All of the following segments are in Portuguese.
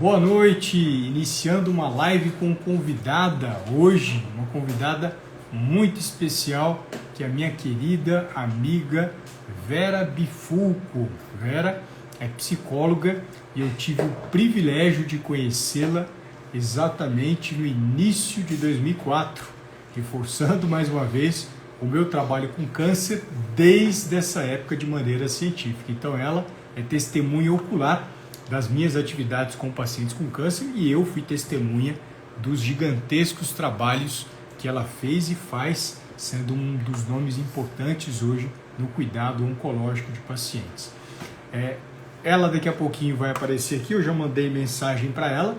Boa noite, iniciando uma live com convidada hoje, uma convidada muito especial, que é a minha querida amiga Vera Bifulco. Vera é psicóloga e eu tive o privilégio de conhecê-la exatamente no início de 2004, reforçando mais uma vez o meu trabalho com câncer desde essa época de maneira científica. Então ela é testemunha ocular das minhas atividades com pacientes com câncer e eu fui testemunha dos gigantescos trabalhos que ela fez e faz, sendo um dos nomes importantes hoje no cuidado oncológico de pacientes. Ela daqui a pouquinho vai aparecer aqui, eu já mandei mensagem para ela.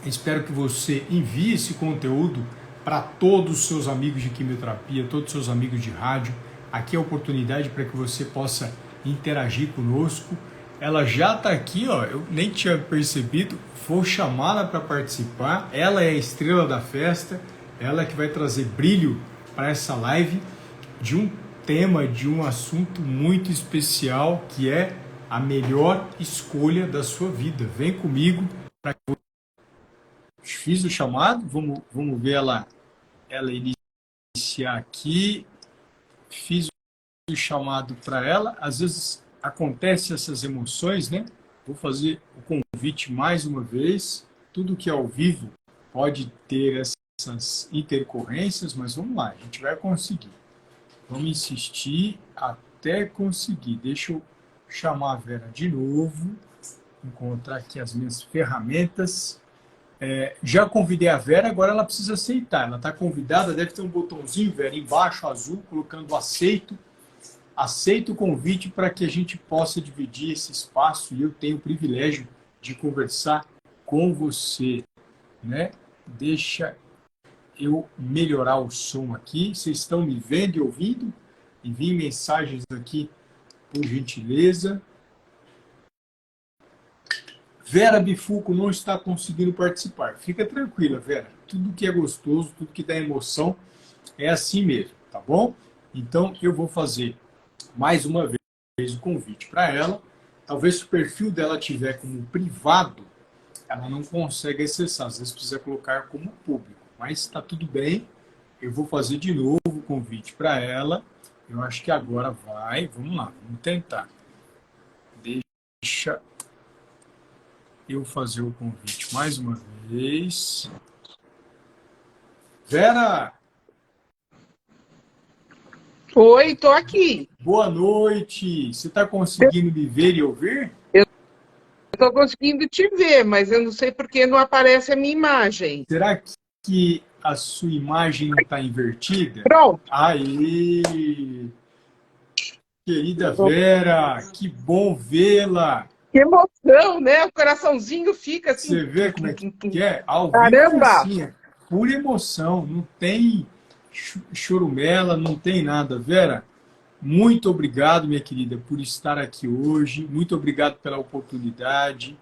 Espero que você envie esse conteúdo para todos os seus amigos de quimioterapia, todos os seus amigos de rádio. Aqui é a oportunidade para que você possa interagir conosco. Ela já está aqui, ó, eu nem tinha percebido, vou chamá-la para participar. Ela é a estrela da festa, ela que vai trazer brilho para essa live de um tema, de um assunto muito especial, que é a melhor escolha da sua vida. Vem comigo para que fiz o chamado, vamos ver ela iniciar aqui. Fiz o chamado para ela, às vezes acontece essas emoções, né? Vou fazer o convite mais uma vez. Tudo que é ao vivo pode ter essas intercorrências, mas vamos lá, a gente vai conseguir. Vamos insistir até conseguir. Deixa eu chamar a Vera de novo, encontrar aqui as minhas ferramentas. Já convidei a Vera, agora ela precisa aceitar. Ela está convidada, deve ter um botãozinho, Vera, embaixo, azul, colocando aceito. Aceito o convite para que a gente possa dividir esse espaço e eu tenho o privilégio de conversar com você, né? Deixa eu melhorar o som aqui. Vocês estão me vendo e ouvindo? Enviem mensagens aqui, por gentileza. Vera Bifulco não está conseguindo participar. Fica tranquila, Vera. Tudo que é gostoso, tudo que dá emoção, é assim mesmo, tá bom? Então, eu vou fazer mais uma vez o convite para ela. Talvez se o perfil dela tiver como privado, ela não consegue acessar. Às vezes precisa colocar como público. Mas está tudo bem. Eu vou fazer de novo o convite para ela. Eu acho que agora vai. Vamos lá, vamos tentar. Deixa eu fazer o convite mais uma vez. Vera! Oi, tô aqui. Boa noite. Você está conseguindo me ver e ouvir? Eu tô conseguindo te ver, mas eu não sei por que não aparece a minha imagem. Será que a sua imagem não está invertida? Pronto. Aí! Querida Vera, que bom vê-la! Que emoção, né? O coraçãozinho fica assim. Você vê como é que é? Ao vivo Caramba! é assim, é pura emoção, não tem chorumela, não tem nada. Vera, muito obrigado, minha querida, por estar aqui hoje. Muito obrigado pela oportunidade.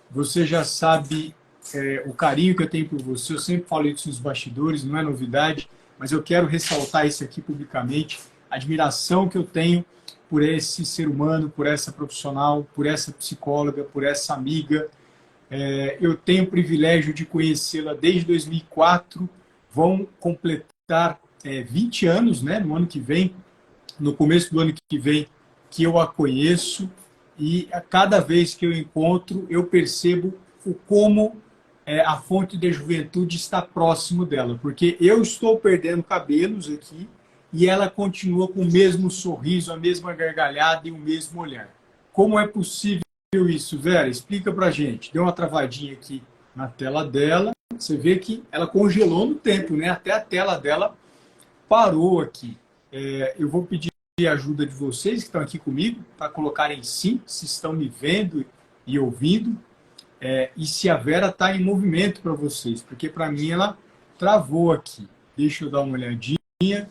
Você já sabe o carinho que eu tenho por você. Eu sempre falo isso nos bastidores, não é novidade, mas eu quero ressaltar isso aqui publicamente. A admiração que eu tenho por esse ser humano, por essa profissional, por essa psicóloga, por essa amiga. Eu tenho o privilégio de conhecê-la desde 2004. Vão completar 20 anos, né, no ano que vem, no começo do ano que vem, que eu a conheço. E a cada vez que eu encontro, eu percebo como a fonte da juventude está próximo dela. Porque eu estou perdendo cabelos aqui e ela continua com o mesmo sorriso, a mesma gargalhada e o mesmo olhar. Como é possível isso, Vera? Explica pra gente. Deu uma travadinha aqui na tela dela. Você vê que ela congelou no tempo, né? Até a tela dela parou aqui. Eu vou pedir a ajuda de vocês que estão aqui comigo para colocarem sim, se estão me vendo e ouvindo. E se a Vera está em movimento para vocês, porque para mim ela travou aqui. Deixa eu dar uma olhadinha.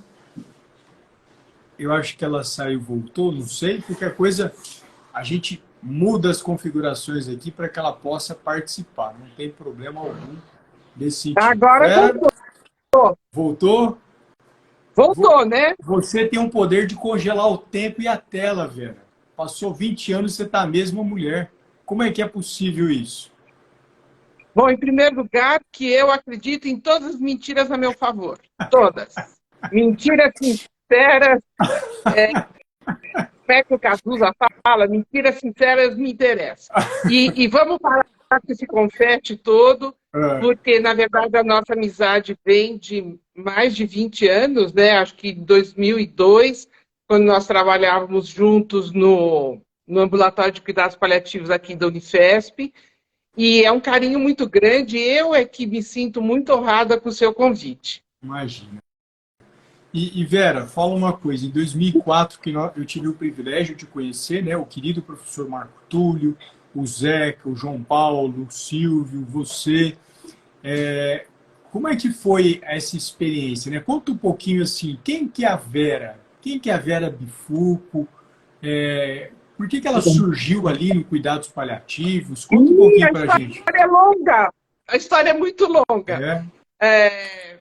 Eu acho que ela saiu e voltou, não sei. Qualquer coisa, a gente muda as configurações aqui para que ela possa participar. Não tem problema algum desse sentido. Agora voltou. Voltou? Voltou, né? Você tem um poder de congelar o tempo e a tela, Vera. Passou 20 anos e você está a mesma mulher. Como é que é possível isso? Bom, em primeiro lugar, que eu acredito em todas as mentiras a meu favor. Todas. Mentiras sinceras, como é que o Cazuza fala? Mentiras sinceras me interessam. E vamos parar com esse confete todo, Ah, porque, na verdade, a nossa amizade vem de mais de 20 anos, né? Acho que em 2002, quando nós trabalhávamos juntos no ambulatório de cuidados paliativos aqui da Unifesp, e é um carinho muito grande. Eu é que me sinto muito honrada com o seu convite. imagina. E Vera, fala uma coisa. Em 2004, eu tive o privilégio de conhecer, né, o querido professor Marco Túlio, o Zeca, o João Paulo, o Silvio, você. Como é que foi essa experiência, né? Conta um pouquinho assim, quem que é a Vera? Quem que é a Vera Bifuco? Por que que ela surgiu ali no Cuidados Paliativos? Conta um E pouquinho a pra história gente. é longa. A história é muito longa. É, É,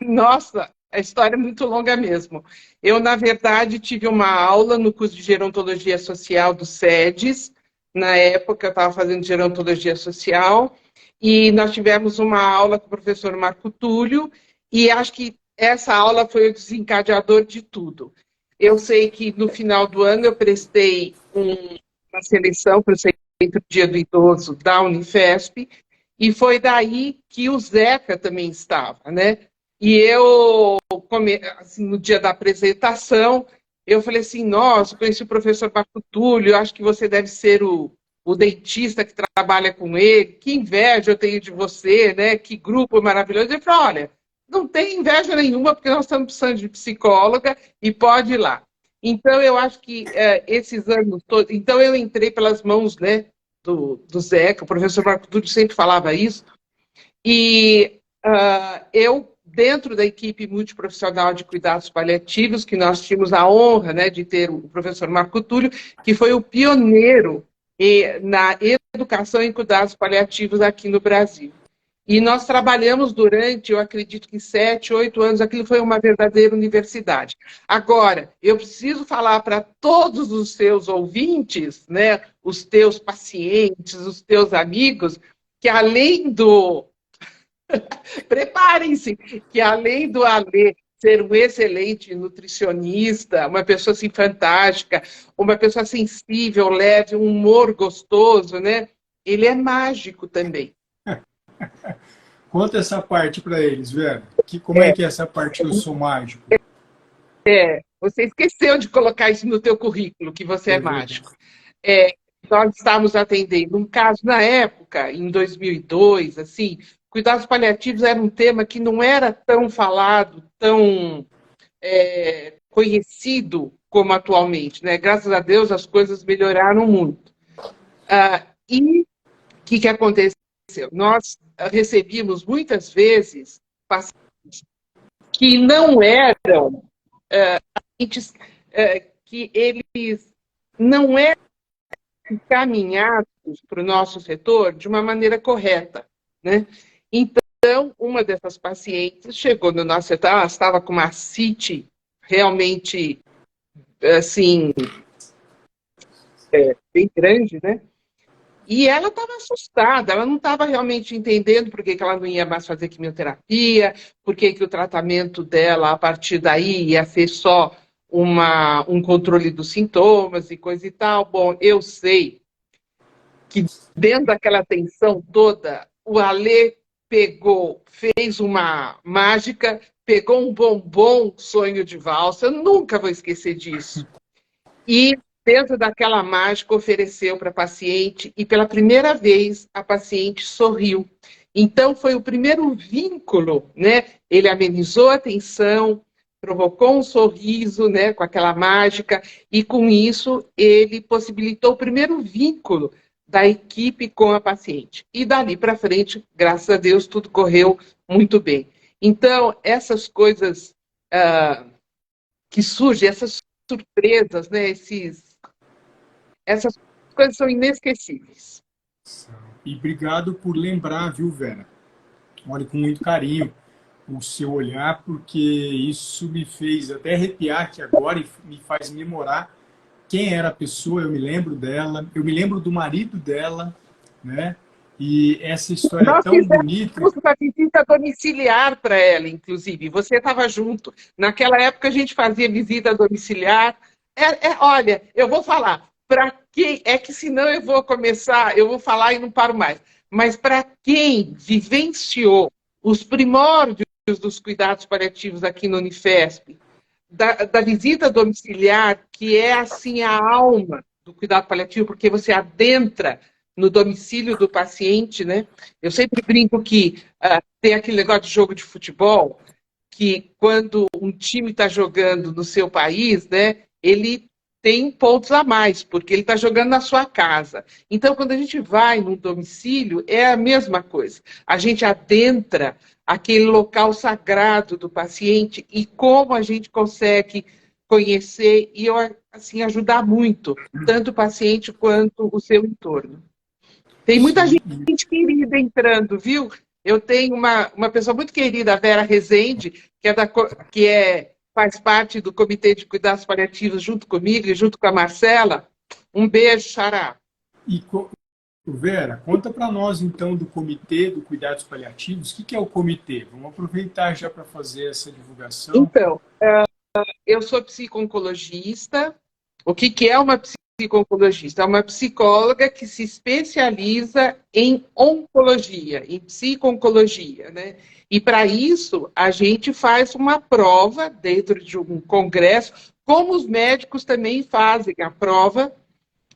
Nossa, a história é muito longa mesmo. Eu, na verdade, tive uma aula no curso de Gerontologia Social do SEDES. Na época, eu estava fazendo Gerontologia Social. E nós tivemos uma aula com o professor Marco Túlio. E acho que essa aula foi o desencadeador de tudo. Eu sei que no final do ano eu prestei uma seleção para o Centro Dia do Idoso da Unifesp. E foi daí que o Zeca também estava, né? E eu, assim, no dia da apresentação, eu falei assim, nossa, conheci o professor Marco Túlio, acho que você deve ser o dentista que trabalha com ele, que inveja eu tenho de você, né? Que grupo maravilhoso. Ele falou, olha, não tem inveja nenhuma, porque nós estamos precisando de psicóloga e pode ir lá. Então, eu acho que esses anos todos... Então, eu entrei pelas mãos, né, do Zeca, o professor Marco Túlio sempre falava isso, e eu, dentro da equipe multiprofissional de cuidados paliativos, que nós tínhamos a honra, né, de ter o professor Marco Túlio, que foi o pioneiro na educação em cuidados paliativos aqui no Brasil. E nós trabalhamos durante, eu acredito que 7, 8 anos, aquilo foi uma verdadeira universidade. Agora, eu preciso falar para todos os seus ouvintes, né, os teus pacientes, os teus amigos, que além do preparem-se, que além do Alê ser um excelente nutricionista, uma pessoa assim fantástica, uma pessoa sensível, leve, um humor gostoso, né? Ele é mágico também. conta essa parte para eles, Vera. Como é que é essa parte que eu sou mágico? Você esqueceu de colocar isso no teu currículo, que você é É verdade. mágico. É, nós estávamos atendendo um caso na época, em 2002, assim, cuidados paliativos era um tema que não era tão falado, tão conhecido como atualmente, né? Graças a Deus as coisas melhoraram muito. E o que aconteceu? Nós recebíamos muitas vezes pacientes que não eram que eles não eram encaminhados para o nosso setor de uma maneira correta, né? Então, uma dessas pacientes chegou no nosso setor, ela estava com uma CIT realmente, assim, bem grande, né? E ela estava assustada, ela não estava realmente entendendo por que ela não ia mais fazer quimioterapia, por que o tratamento dela, a partir daí, ia ser só um controle dos sintomas e coisa e tal. Bom, eu sei que dentro daquela tensão toda, o Alê pegou, fez uma mágica, pegou um bombom sonho de valsa, eu nunca vou esquecer disso. E dentro daquela mágica ofereceu para a paciente e pela primeira vez a paciente sorriu. Então foi o primeiro vínculo, né? Ele amenizou a tensão, provocou um sorriso, né, com aquela mágica e com isso ele possibilitou o primeiro vínculo da equipe com a paciente. E dali para frente, graças a Deus, tudo correu muito bem. Então, essas coisas que surgem, essas surpresas, né, essas coisas são inesquecíveis. E obrigado por lembrar, viu, Vera? Olha, com muito carinho o seu olhar, porque isso me fez até arrepiar aqui agora e me faz memorar quem era a pessoa. Eu me lembro dela, eu me lembro do marido dela, né? E essa história é Nós tão fizemos bonita. uma visita domiciliar para ela, inclusive. Você estava junto. Naquela época a gente fazia visita domiciliar. Olha, eu vou falar, para quem. É que senão eu vou começar, eu vou falar e não paro mais. Mas para quem vivenciou os primórdios dos cuidados paliativos aqui no Unifesp, da visita domiciliar, que é assim a alma do cuidado paliativo, porque você adentra no domicílio do paciente, né? Eu sempre brinco que tem aquele negócio de jogo de futebol, que quando um time está jogando no seu país, né, ele tem pontos a mais, porque ele está jogando na sua casa. Então, quando a gente vai num domicílio, é a mesma coisa. A gente adentra aquele local sagrado do paciente e como a gente consegue conhecer e assim ajudar muito, tanto o paciente quanto o seu entorno. Tem muita Sim, gente querida entrando, viu? Eu tenho uma pessoa muito querida, a Vera Rezende, faz parte do Comitê de Cuidados Paliativos junto comigo e junto com a Marcela. Um beijo, Xará. e Vera, conta para nós então do Comitê do Cuidados Paliativos. O que é o comitê? Vamos aproveitar já para fazer essa divulgação. Então, eu sou psico-oncologista. O que é uma psico-oncologista? É uma psicóloga que se especializa em oncologia, em psico-oncologia, né? E para isso, a gente faz uma prova dentro de um congresso, como os médicos também fazem a prova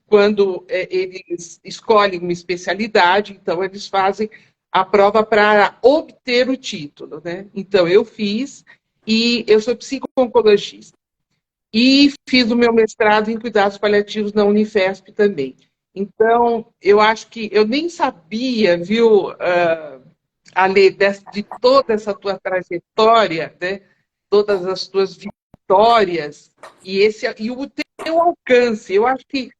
quando eles escolhem uma especialidade, então eles fazem a prova para obter o título, né? Então, eu fiz e eu sou psico-oncologista. E fiz o meu mestrado em cuidados paliativos na Unifesp também. Então, eu acho que eu nem sabia, viu, Ale, de toda essa tua trajetória, né? Todas as tuas vitórias e o teu alcance. Eu acho que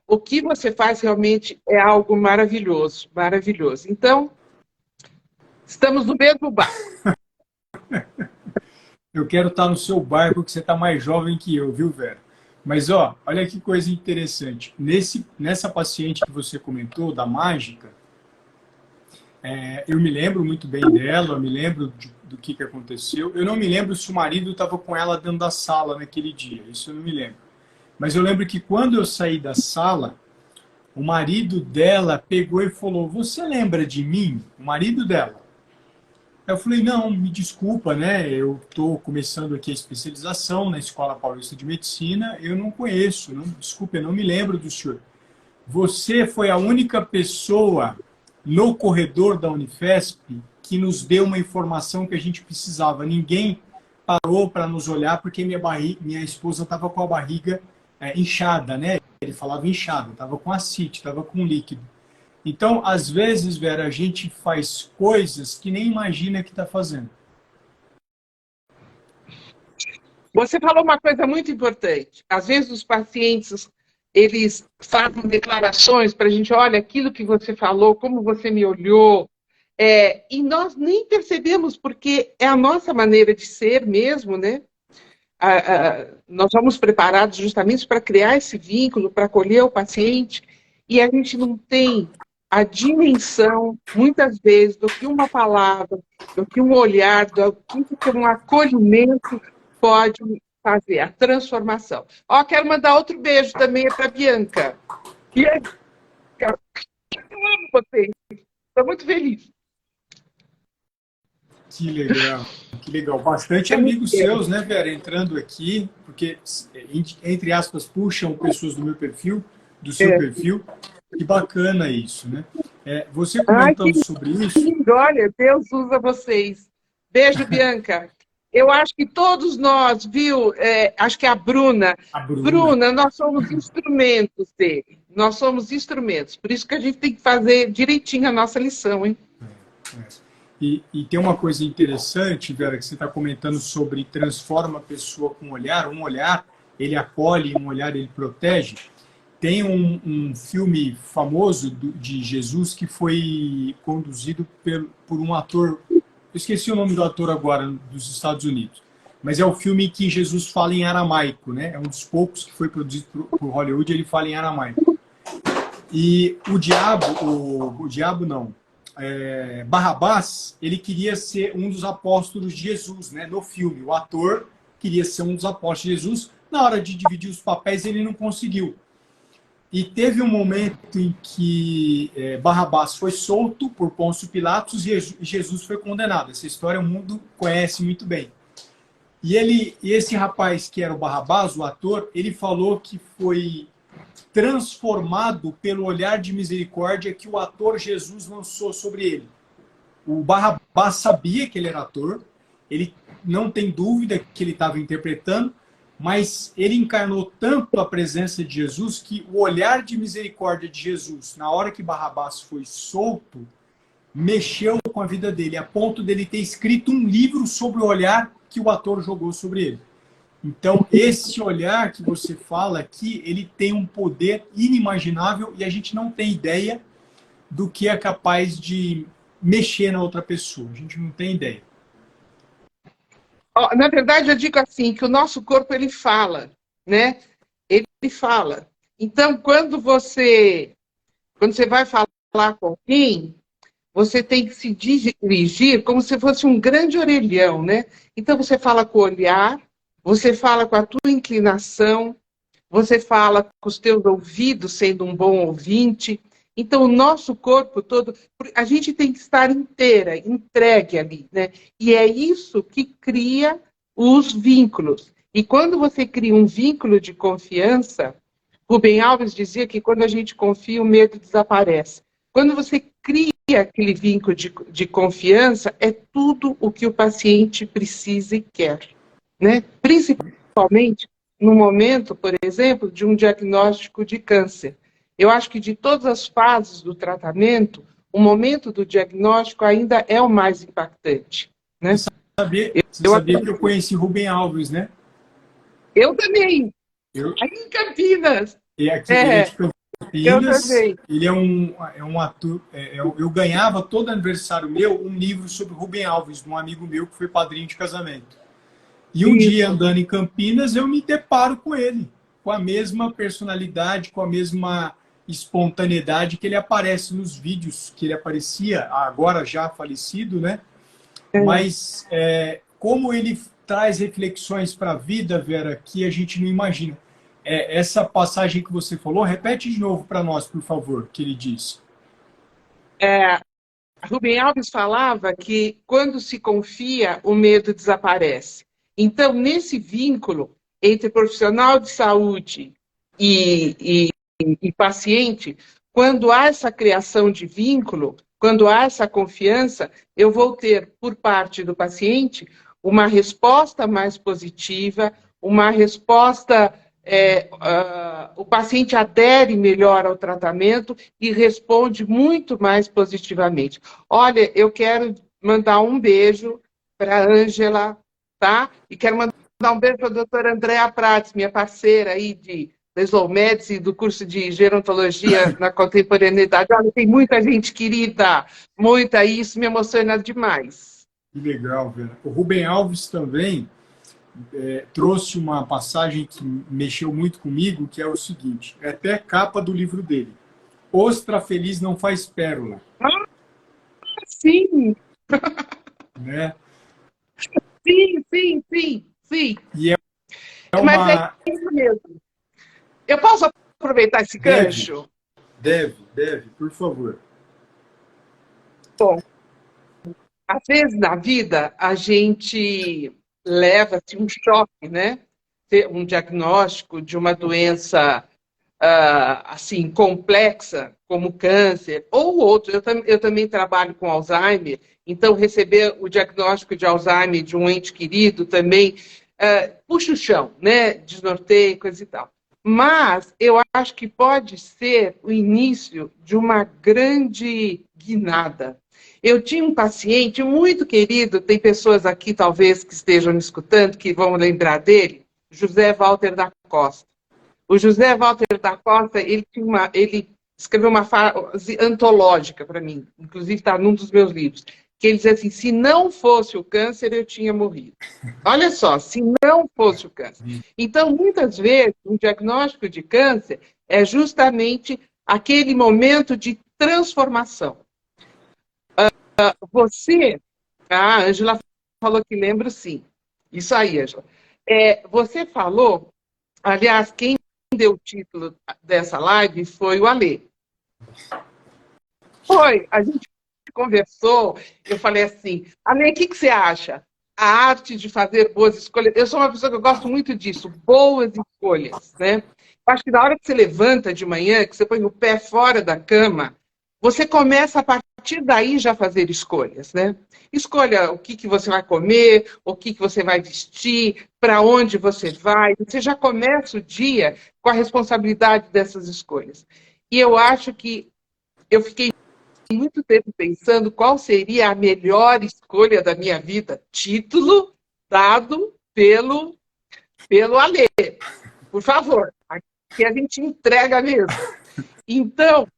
o que você faz realmente é algo maravilhoso, maravilhoso. Então, estamos no mesmo barco. Eu quero estar no seu barco, porque você está mais jovem que eu, viu, Vera? Mas, ó, olha que coisa interessante. Nessa paciente que você comentou, da mágica, eu me lembro muito bem dela, eu me lembro do que aconteceu. Eu não me lembro se o marido estava com ela dentro da sala naquele dia, isso eu não me lembro. Mas eu lembro que quando eu saí da sala, o marido dela pegou e falou: "Você lembra de mim?" O marido dela. Eu falei: "Não, me desculpa, né? Eu estou começando aqui a especialização na Escola Paulista de Medicina, eu não conheço, desculpa, eu não me lembro do senhor. Você foi a única pessoa no corredor da Unifesp que nos deu uma informação que a gente precisava. Ninguém parou para nos olhar porque minha esposa estava com a barriga inchada, né? Ele falava inchada, estava com ascite, estava com líquido. Então, às vezes, Vera, a gente faz coisas que nem imagina que está fazendo." Você falou uma coisa muito importante. Às vezes os pacientes, eles fazem declarações para a gente: olha, aquilo que você falou, como você me olhou, e nós nem percebemos, porque é a nossa maneira de ser mesmo, né? Nós somos preparados justamente para criar esse vínculo, para acolher o paciente, e a gente não tem a dimensão, muitas vezes, do que uma palavra, do que um olhar, do que um acolhimento pode fazer, a transformação. Ó, quero mandar outro beijo também para a Bianca. Bianca, eu amo vocês. Estou muito feliz. Que legal, que legal. Bastante amigos seus, né, Vera, entrando aqui, porque, entre aspas, puxam pessoas do meu perfil, do seu perfil. Que bacana isso, né? Você comentando sobre isso... Olha, Deus usa vocês. Beijo, Bianca. Eu acho que todos nós, viu? Acho que a Bruna. Bruna, nós somos instrumentos dele. Nós somos instrumentos. Por isso que a gente tem que fazer direitinho a nossa lição, hein? E tem uma coisa interessante, Vera, que você está comentando sobre transforma a pessoa com um olhar ele acolhe, um olhar ele protege. Tem um filme famoso de Jesus que foi conduzido por um ator, eu esqueci o nome do ator agora, dos Estados Unidos, mas é o filme em que Jesus fala em aramaico, né? É um dos poucos que foi produzido por Hollywood, ele fala em aramaico. E o diabo, o diabo não, Barrabás, ele queria ser um dos apóstolos de Jesus, né? No filme, o ator queria ser um dos apóstolos de Jesus. Na hora de dividir os papéis, ele não conseguiu. E teve um momento em que Barrabás foi solto por Pôncio Pilatos e Jesus foi condenado. Essa história o mundo conhece muito bem. E esse rapaz que era o Barrabás, o ator, ele falou que foi transformado pelo olhar de misericórdia que o ator Jesus lançou sobre ele. O Barrabás sabia que ele era ator, ele não tem dúvida que ele estava interpretando, mas ele encarnou tanto a presença de Jesus que o olhar de misericórdia de Jesus, na hora que Barrabás foi solto, mexeu com a vida dele, a ponto dele ter escrito um livro sobre o olhar que o ator jogou sobre ele. Então, esse olhar que você fala aqui, ele tem um poder inimaginável e a gente não tem ideia do que é capaz de mexer na outra pessoa. A gente não tem ideia. Na verdade, eu digo assim, que o nosso corpo, ele fala, né? Ele fala. Então, quando você vai falar com alguém, você tem que se dirigir como se fosse um grande orelhão, né? Então, você fala com o olhar, você fala com a tua inclinação, você fala com os teus ouvidos, sendo um bom ouvinte. Então, o nosso corpo todo, a gente tem que estar inteira, entregue ali, né? E é isso que cria os vínculos. E quando você cria um vínculo de confiança, Rubem Alves dizia que quando a gente confia, o medo desaparece. Quando você cria aquele vínculo de confiança, é tudo o que o paciente precisa e quer, né? Principalmente no momento, por exemplo, de um diagnóstico de câncer. Eu acho que de todas as fases do tratamento, o momento do diagnóstico ainda é o mais impactante, né? Você sabia que eu conheci Rubem Alves, né? Eu também, Eu, aqui em Campinas. ele é de Eu Campinas, também. ele é um ator. Eu ganhava todo aniversário meu um livro sobre Rubem Alves, de um amigo meu que foi padrinho de casamento. E um dia, andando em Campinas, eu me deparo com ele, com a mesma personalidade, com a mesma espontaneidade que ele aparece nos vídeos que ele aparecia, agora já falecido, né? Mas como ele traz reflexões para a vida, Vera, que a gente não imagina. Essa passagem que você falou, repete de novo para nós, por favor, que ele disse. Rubem Alves falava que quando se confia, o medo desaparece. Então, nesse vínculo entre profissional de saúde e paciente, quando há essa criação de vínculo, quando há essa confiança, eu vou ter, por parte do paciente, uma resposta mais positiva, uma resposta... o paciente adere melhor ao tratamento e responde muito mais positivamente. Olha, eu quero mandar um beijo para a Ângela, tá? E quero mandar um beijo para a doutora Andréa Prates, minha parceira aí de Slow Medicine, do curso de Gerontologia na Contemporaneidade. Olha, tem muita gente querida, muita, e isso me emociona demais. Que legal, Vera. O Rubem Alves também trouxe uma passagem que mexeu muito comigo, que é o seguinte, é até capa do livro dele. Ostra feliz não faz pérola. Sim! Né? Sim. E é uma... Mas é isso mesmo. Eu posso aproveitar esse gancho? Deve, por favor. Bom, às vezes na vida a gente leva-se um choque, né? Um diagnóstico de uma doença assim complexa, como câncer, ou outro. Eu também trabalho com Alzheimer, então receber o diagnóstico de Alzheimer de um ente querido também puxa o chão, né? Desnorteia, coisa e tal. Mas eu acho que pode ser o início de uma grande guinada. Eu tinha um paciente muito querido, tem pessoas aqui talvez que estejam me escutando, que vão lembrar dele, José Walter da Costa. O José Walter da Costa, ele escreveu uma frase antológica para mim, inclusive está num dos meus livros, que ele diz assim, se não fosse o câncer, eu tinha morrido. Olha só, se não fosse o câncer. Então, muitas vezes, um diagnóstico de câncer é justamente aquele momento de transformação. Você, a Ângela falou que lembra, sim. Isso aí, Ângela. Você falou, aliás, quem deu o título dessa live foi o Alê. Foi, a gente conversou, eu falei assim, Alê, o que você acha? A arte de fazer boas escolhas. Eu sou uma pessoa que eu gosto muito disso, boas escolhas, né? Eu acho que na hora que você levanta de manhã, que você põe o pé fora da cama, você começa a partir daí já fazer escolhas, né? Escolha o que você vai comer, o que você vai vestir, para onde você vai. Você já começa o dia com a responsabilidade dessas escolhas. E eu acho que eu fiquei muito tempo pensando qual seria a melhor escolha da minha vida. Título dado pelo Alê. Por favor, aqui a gente entrega mesmo. Então,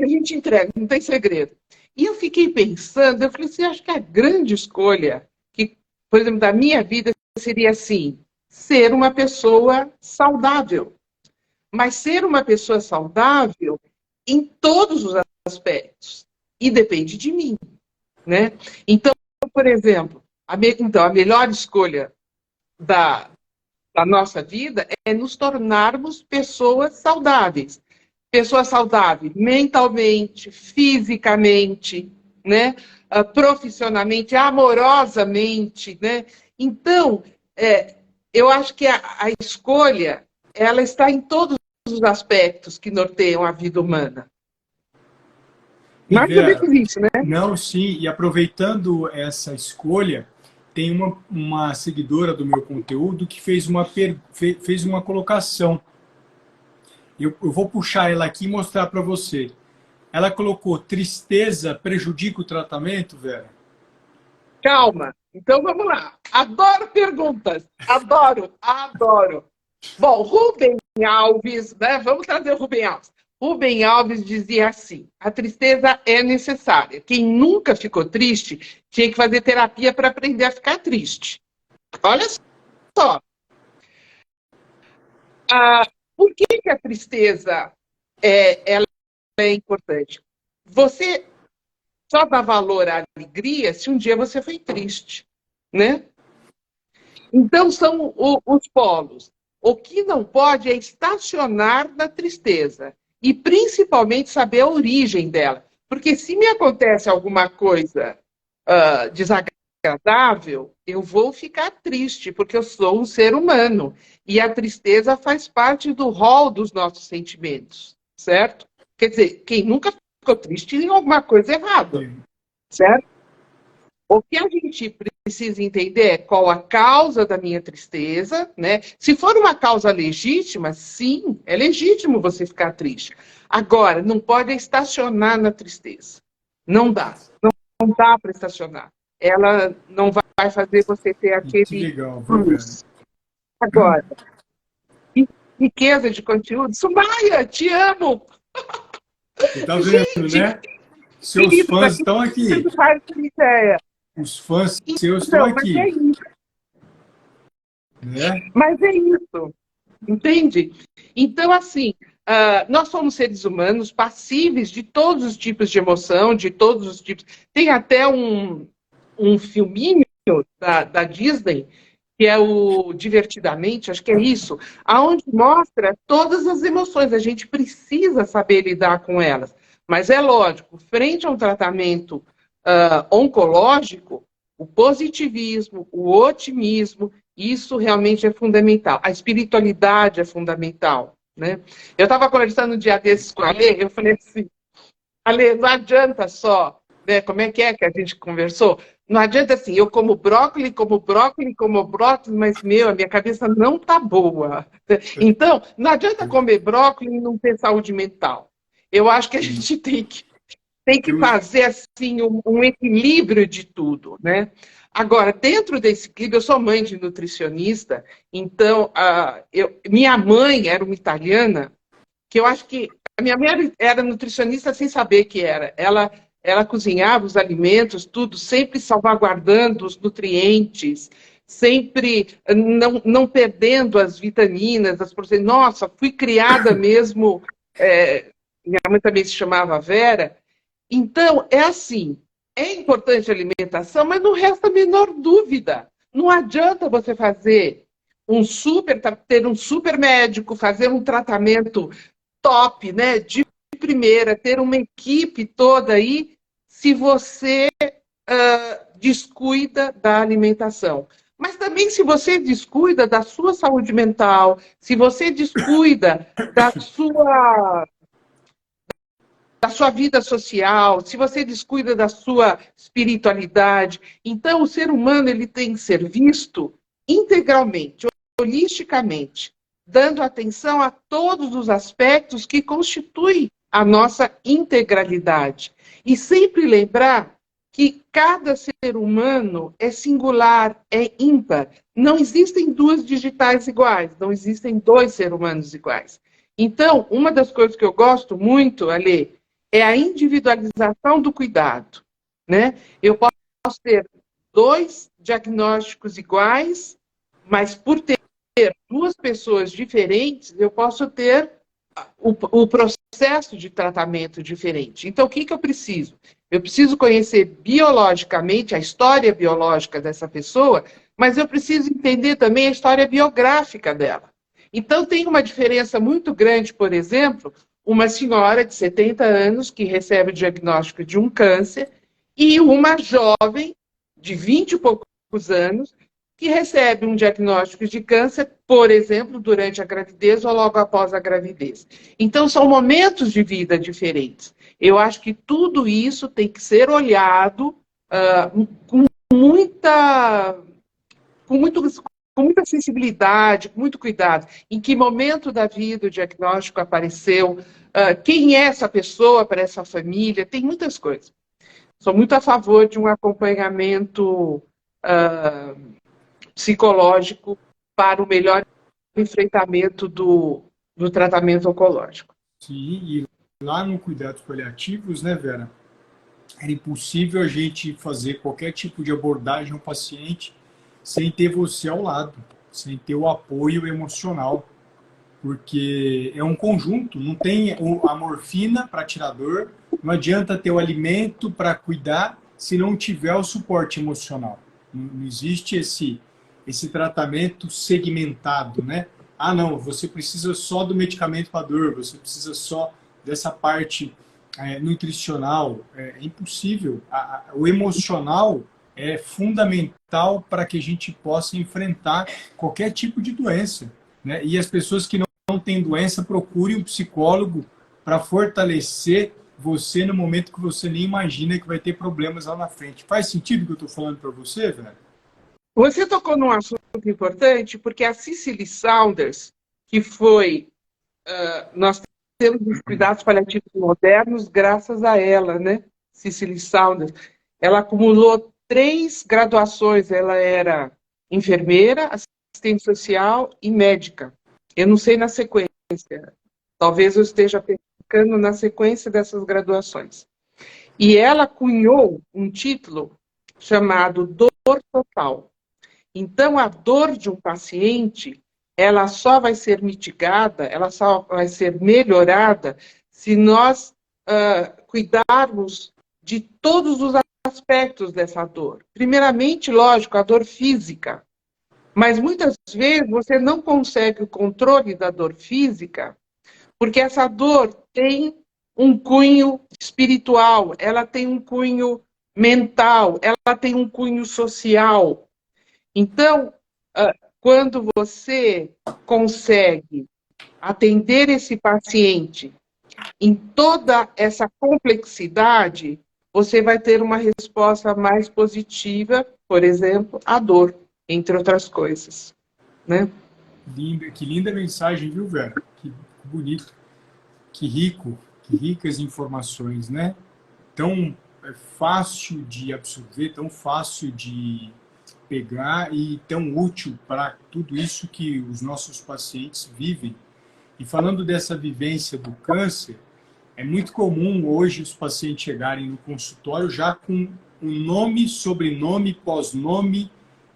a gente entrega, não tem segredo. E eu fiquei pensando, eu falei assim, acho que a grande escolha, que, por exemplo, da minha vida, seria assim, ser uma pessoa saudável. Mas ser uma pessoa saudável em todos os aspectos. E depende de mim, né? Então, por exemplo, a melhor escolha da nossa vida é nos tornarmos pessoas saudáveis. Pessoa saudável mentalmente, fisicamente, né? Profissionalmente, amorosamente, né? Então, eu acho que a escolha ela está em todos os aspectos que norteiam a vida humana. Mais ou menos isso, né? Não, sim, e aproveitando essa escolha, tem uma seguidora do meu conteúdo que fez uma colocação. Eu vou puxar ela aqui e mostrar para você. Ela colocou: tristeza prejudica o tratamento, Vera? Calma. Então vamos lá. Adoro perguntas. Adoro, adoro. Bom, Rubem Alves, né? Vamos trazer o Rubem Alves. Rubem Alves dizia assim: a tristeza é necessária. Quem nunca ficou triste tinha que fazer terapia para aprender a ficar triste. Olha só. Por que a tristeza ela é importante? Você só dá valor à alegria se um dia você foi triste, né? Então são os polos. O que não pode é estacionar na tristeza e principalmente saber a origem dela, porque se me acontece alguma coisa desagradável, eu vou ficar triste, porque eu sou um ser humano e a tristeza faz parte do rol dos nossos sentimentos, certo? Quer dizer, quem nunca ficou triste tem alguma coisa errada, certo? O que a gente precisa entender é qual a causa da minha tristeza, né? Se for uma causa legítima, sim, é legítimo você ficar triste. Agora, não pode estacionar na tristeza. Não dá. Não dá para estacionar. Ela não vai fazer você ter aquele... Que legal, Agora, riqueza de conteúdo. Sumaya, te amo! Você tá vendo, né? Seus fãs estão aqui. Os fãs seus estão aqui. Mas é isso. Né? Mas é isso. Entende? Então, assim, nós somos seres humanos passíveis de todos os tipos de emoção, de todos os tipos. Tem até um filminho da Disney, que é o Divertidamente, acho que é isso, aonde mostra todas as emoções. A gente precisa saber lidar com elas. Mas é lógico, frente a um tratamento oncológico, o positivismo, o otimismo, isso realmente é fundamental. A espiritualidade é fundamental, né? Eu estava conversando um dia desses com a Alê, eu falei assim, Alê, não adianta só, né? Como é que a gente conversou? Não adianta assim, eu como brócolis, mas, a minha cabeça não está boa. Então, não adianta comer brócolis e não ter saúde mental. Eu acho que a gente tem que fazer assim um equilíbrio de tudo, né? Agora, dentro desse equilíbrio, eu sou mãe de nutricionista, então minha mãe era uma italiana, que eu acho que a minha mãe era nutricionista sem saber que era. Ela cozinhava os alimentos, tudo, sempre salvaguardando os nutrientes, sempre não perdendo as vitaminas, as proteínas. Nossa, fui criada mesmo... minha mãe também se chamava Vera. Então, é assim, é importante a alimentação, mas não resta a menor dúvida. Não adianta você ter um super médico, fazer um tratamento top, né, de primeira, ter uma equipe toda aí, se você descuida da alimentação. Mas também se você descuida da sua saúde mental, se você descuida da sua vida social, se você descuida da sua espiritualidade, então o ser humano ele tem que ser visto integralmente, holisticamente, dando atenção a todos os aspectos que constituem a nossa integralidade. E sempre lembrar que cada ser humano é singular, é ímpar. Não existem duas digitais iguais, não existem dois seres humanos iguais. Então, uma das coisas que eu gosto muito, Ale, é a individualização do cuidado, né? Eu posso ter dois diagnósticos iguais, mas por ter duas pessoas diferentes, eu posso ter o processo de tratamento diferente. Então, o que eu preciso? Eu preciso conhecer biologicamente a história biológica dessa pessoa, mas eu preciso entender também a história biográfica dela. Então, tem uma diferença muito grande, por exemplo, uma senhora de 70 anos que recebe o diagnóstico de um câncer e uma jovem de 20 e poucos anos que recebe um diagnóstico de câncer, por exemplo, durante a gravidez ou logo após a gravidez. Então, são momentos de vida diferentes. Eu acho que tudo isso tem que ser olhado com muita sensibilidade, com muito cuidado. Em que momento da vida o diagnóstico apareceu? Quem é essa pessoa para essa família? Tem muitas coisas. Sou muito a favor de um acompanhamento psicológico para o melhor enfrentamento do tratamento oncológico. Sim, e lá no Cuidados Paliativos, né, Vera? Era impossível a gente fazer qualquer tipo de abordagem ao paciente sem ter você ao lado, sem ter o apoio emocional, porque é um conjunto, não tem a morfina para tirar dor, não adianta ter o alimento para cuidar se não tiver o suporte emocional. Não existe esse tratamento segmentado, né? Ah, não, você precisa só do medicamento para dor, você precisa só dessa parte nutricional. É impossível. O emocional é fundamental para que a gente possa enfrentar qualquer tipo de doença, né? E as pessoas que não têm doença, procurem um psicólogo para fortalecer você no momento que você nem imagina que vai ter problemas lá na frente. Faz sentido o que eu estou falando para você, velho? Você tocou num assunto importante, porque a Cicely Saunders, que foi... nós temos os cuidados paliativos modernos graças a ela, né? Cicely Saunders. Ela acumulou 3 graduações. Ela era enfermeira, assistente social e médica. Eu não sei na sequência. Talvez eu esteja pensando na sequência dessas graduações. E ela cunhou um título chamado Dor Total. Então, a dor de um paciente, ela só vai ser mitigada, ela só vai ser melhorada se nós cuidarmos de todos os aspectos dessa dor. Primeiramente, lógico, a dor física. Mas muitas vezes você não consegue o controle da dor física porque essa dor tem um cunho espiritual, ela tem um cunho mental, ela tem um cunho social. Então, quando você consegue atender esse paciente em toda essa complexidade, você vai ter uma resposta mais positiva, por exemplo, à dor, entre outras coisas, né? Que linda mensagem, viu, Vera? Que bonito, que ricas informações, né? Tão fácil de absorver, tão fácil de pegar e tão útil para tudo isso que os nossos pacientes vivem. E falando dessa vivência do câncer, é muito comum hoje os pacientes chegarem no consultório já com o nome, sobrenome, pós-nome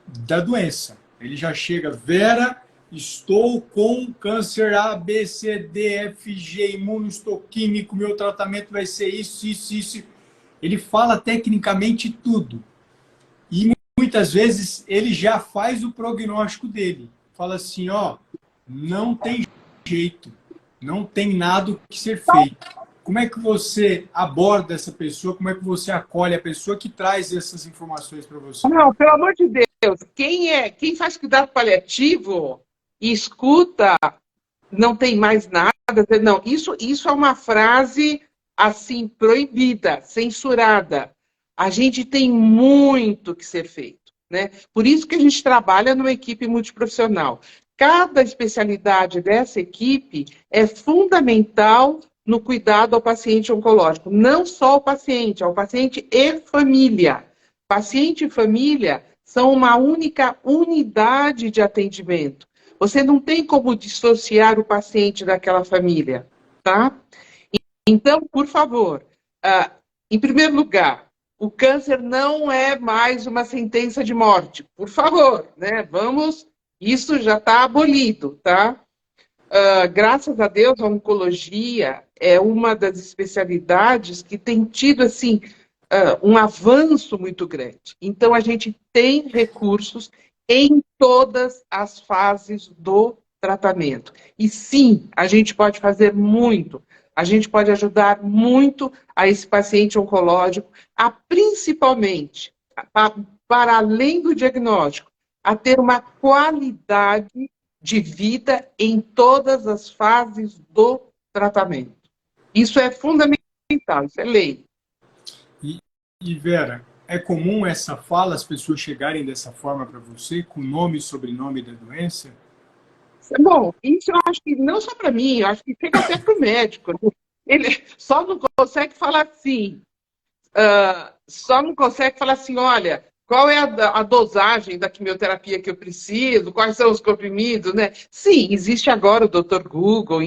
da doença. Ele já chega, Vera, estou com câncer A, B, C, D, F, G, imunohistoquímico, meu tratamento vai ser isso, isso, isso. Ele fala tecnicamente tudo. E muitas vezes ele já faz o prognóstico dele. Fala assim, ó, não tem jeito, não tem nada que ser feito. Como é que você aborda essa pessoa? Como é que você acolhe a pessoa que traz essas informações para você? Não, pelo amor de Deus, quem faz cuidado paliativo e escuta, não tem mais nada. Não, isso é uma frase assim proibida, censurada. A gente tem muito que ser feito, né? Por isso que a gente trabalha numa equipe multiprofissional. Cada especialidade dessa equipe é fundamental no cuidado ao paciente oncológico. Não só ao paciente e família. Paciente e família são uma única unidade de atendimento. Você não tem como dissociar o paciente daquela família, tá? Então, por favor, em primeiro lugar, o câncer não é mais uma sentença de morte. Por favor, né? Isso já está abolido, tá? Graças a Deus, a oncologia é uma das especialidades que tem tido, assim, um avanço muito grande. Então, a gente tem recursos em todas as fases do tratamento. E sim, a gente pode fazer muito. A gente pode ajudar muito a esse paciente oncológico, principalmente, para além do diagnóstico, a ter uma qualidade de vida em todas as fases do tratamento. Isso é fundamental, isso é lei. E Vera, é comum essa fala, as pessoas chegarem dessa forma para você, com nome e sobrenome da doença? Bom, isso eu acho que não só para mim, eu acho que chega até para o médico. Ele só não consegue falar assim, olha, qual é a dosagem da quimioterapia que eu preciso, quais são os comprimidos, né? Sim, existe agora o Dr. Google,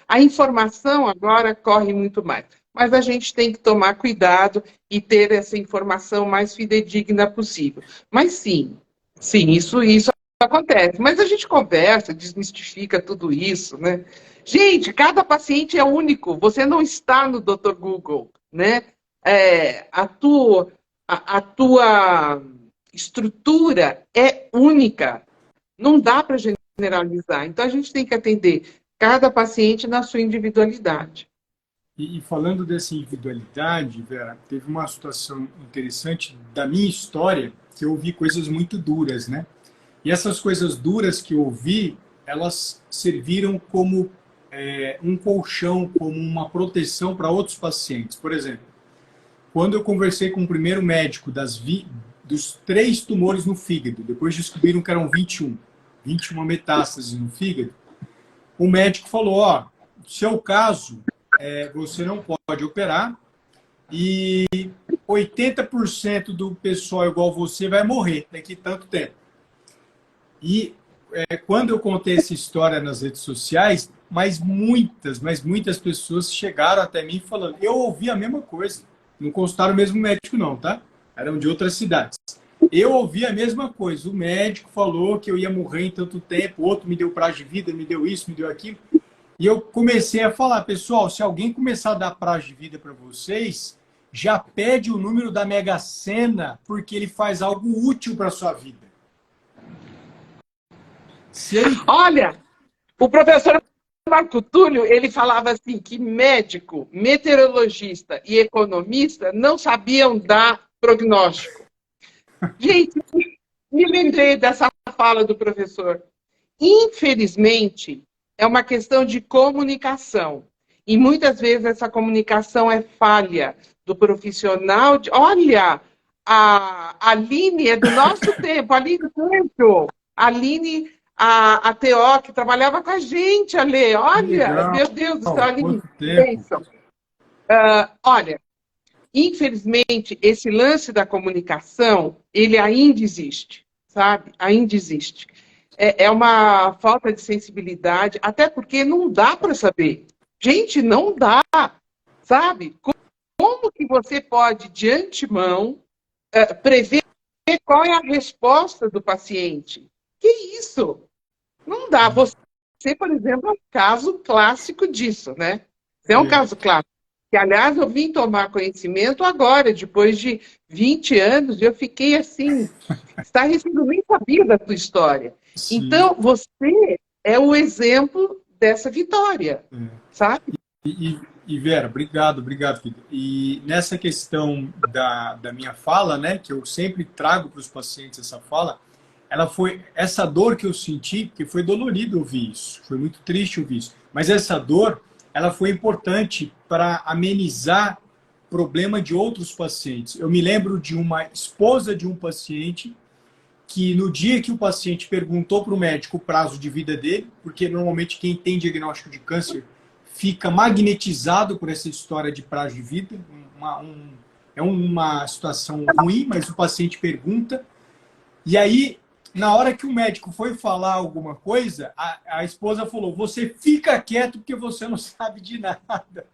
a informação agora corre muito mais. Mas a gente tem que tomar cuidado e ter essa informação mais fidedigna possível. Mas sim, isso acontece. Mas a gente conversa, desmistifica tudo isso, né? Gente, cada paciente é único. Você não está no Dr. Google, né? A tua estrutura é única. Não dá para generalizar. Então, a gente tem que atender cada paciente na sua individualidade. E falando dessa individualidade, Vera, teve uma situação interessante da minha história, que eu ouvi coisas muito duras, né? E essas coisas duras que eu ouvi, elas serviram como um colchão, como uma proteção para outros pacientes. Por exemplo, quando eu conversei com o primeiro médico dos 3 tumores no fígado, depois descobriram que eram 21 metástases no fígado, o médico falou, ó, seu caso, você não pode operar e 80% do pessoal igual você vai morrer daqui a tanto tempo. E quando eu contei essa história nas redes sociais, mas muitas pessoas chegaram até mim falando, eu ouvi a mesma coisa. Não consultaram o mesmo médico não, tá? Eram de outras cidades. Eu ouvi a mesma coisa. O médico falou que eu ia morrer em tanto tempo, outro me deu prazo de vida, me deu isso, me deu aquilo. E eu comecei a falar, pessoal, se alguém começar a dar prazo de vida para vocês, já pede o número da Mega Sena, porque ele faz algo útil para a sua vida. Olha, o professor Marco Túlio, ele falava assim, que médico, meteorologista e economista não sabiam dar prognóstico. Gente, me lembrei dessa fala do professor. Infelizmente, é uma questão de comunicação. E muitas vezes essa comunicação é falha do profissional. Olha, a Aline é do nosso tempo, a Aline, a TO, que trabalhava com a gente, Ale. Olha, meu Deus do céu, Aline. Olha, infelizmente, esse lance da comunicação, ele ainda existe, sabe? Ainda existe. É uma falta de sensibilidade, até porque não dá para saber. Gente, não dá, sabe? Como que você pode, de antemão, prever qual é a resposta do paciente? Que isso? Não dá. Você, por exemplo, é um caso clássico disso, né? Você é um caso clássico. Que, aliás, eu vim tomar conhecimento agora, depois de 20 anos, e eu fiquei assim, estarrecido, nem sabia da tua história. Sim. Então, você é o exemplo dessa vitória, sabe? E, Vera, obrigado, obrigado, querida. E nessa questão da minha fala, né, que eu sempre trago para os pacientes essa fala, ela foi essa dor que eu senti, porque foi dolorido ouvir isso, foi muito triste ouvir isso, mas essa dor, ela foi importante para amenizar problema de outros pacientes. Eu me lembro de uma esposa de um paciente que no dia que o paciente perguntou para o médico o prazo de vida dele, porque normalmente quem tem diagnóstico de câncer fica magnetizado por essa história de prazo de vida, é uma situação ruim, mas o paciente pergunta, e aí, na hora que o médico foi falar alguma coisa, a esposa falou, você fica quieto porque você não sabe de nada.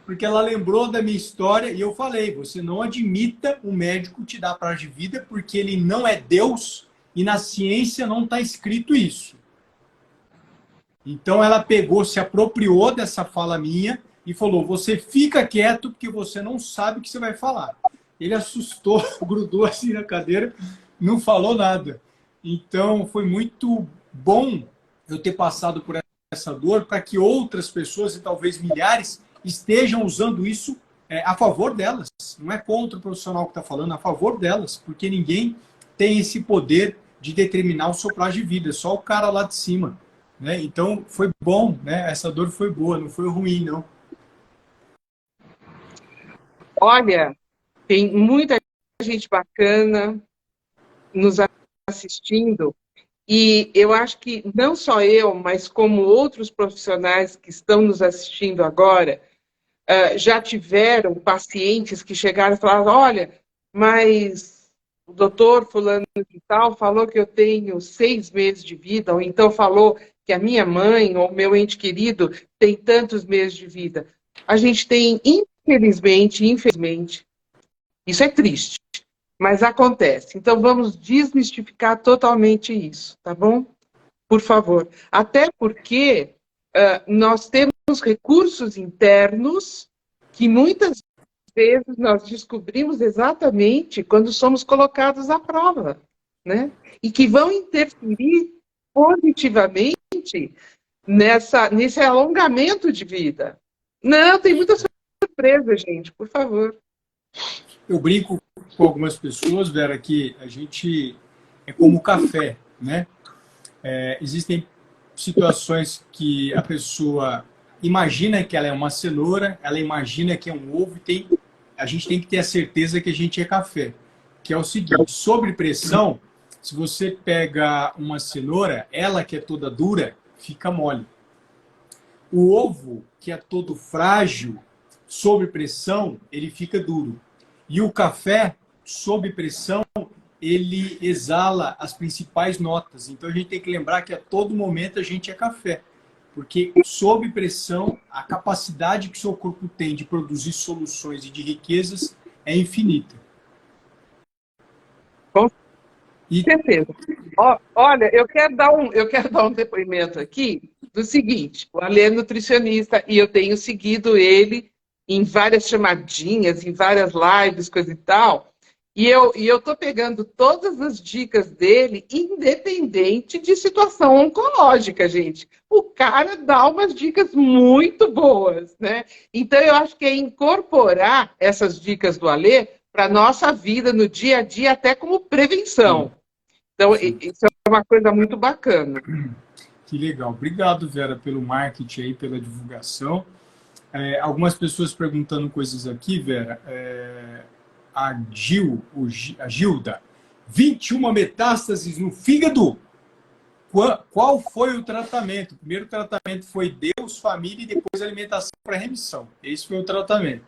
Porque ela lembrou da minha história e eu falei, você não admita o médico te dar prazo de vida porque ele não é Deus e na ciência não está escrito isso. Então ela pegou, se apropriou dessa fala minha e falou, você fica quieto porque você não sabe o que você vai falar. Ele assustou, grudou assim na cadeira, não falou nada. Então foi muito bom eu ter passado por essa dor para que outras pessoas, e talvez milhares, estejam usando isso a favor delas. Não é contra o profissional que está falando, é a favor delas, porque ninguém tem esse poder de determinar o seu prazo de vida, só o cara lá de cima. Né? Então, foi bom, né? Essa dor foi boa, não foi ruim, não. Olha, tem muita gente bacana nos assistindo, e eu acho que não só eu, mas como outros profissionais que estão nos assistindo agora, já tiveram pacientes que chegaram e falaram, olha, mas o doutor fulano de tal falou que eu tenho 6 meses de vida, ou então falou que a minha mãe ou meu ente querido tem tantos meses de vida. A gente tem, infelizmente, isso é triste, mas acontece. Então vamos desmistificar totalmente isso, tá bom? Por favor. Até porque nós temos recursos internos que muitas vezes nós descobrimos exatamente quando somos colocados à prova, né? E que vão interferir positivamente nesse alongamento de vida. Não, tem muita surpresa, gente, por favor. Eu brinco com algumas pessoas, Vera, que a gente é como o café, né? Existem situações que a pessoa imagina que ela é uma cenoura, ela imagina que é um ovo, a gente tem que ter a certeza que a gente é café. Que é o seguinte, sob pressão, se você pega uma cenoura, ela que é toda dura, fica mole. O ovo, que é todo frágil, sob pressão, ele fica duro. E o café, sob pressão, ele exala as principais notas. Então a gente tem que lembrar que a todo momento a gente é café. Porque sob pressão, a capacidade que o seu corpo tem de produzir soluções e de riquezas é infinita. Com certeza. Olha, eu quero dar um depoimento aqui do seguinte: o Alê é nutricionista e eu tenho seguido ele em várias chamadinhas, em várias lives, coisa e tal. E eu estou pegando todas as dicas dele, independente de situação oncológica, gente. O cara dá umas dicas muito boas, né? Então, eu acho que é incorporar essas dicas do Alê para a nossa vida no dia a dia, até como prevenção. Então, isso é uma coisa muito bacana. Que legal. Obrigado, Vera, pelo marketing aí, pela divulgação. Algumas pessoas perguntando coisas aqui, Vera. A Gilda, 21 metástases no fígado. Qual foi o tratamento? O primeiro tratamento foi Deus, família e depois alimentação para remissão. Esse foi o tratamento.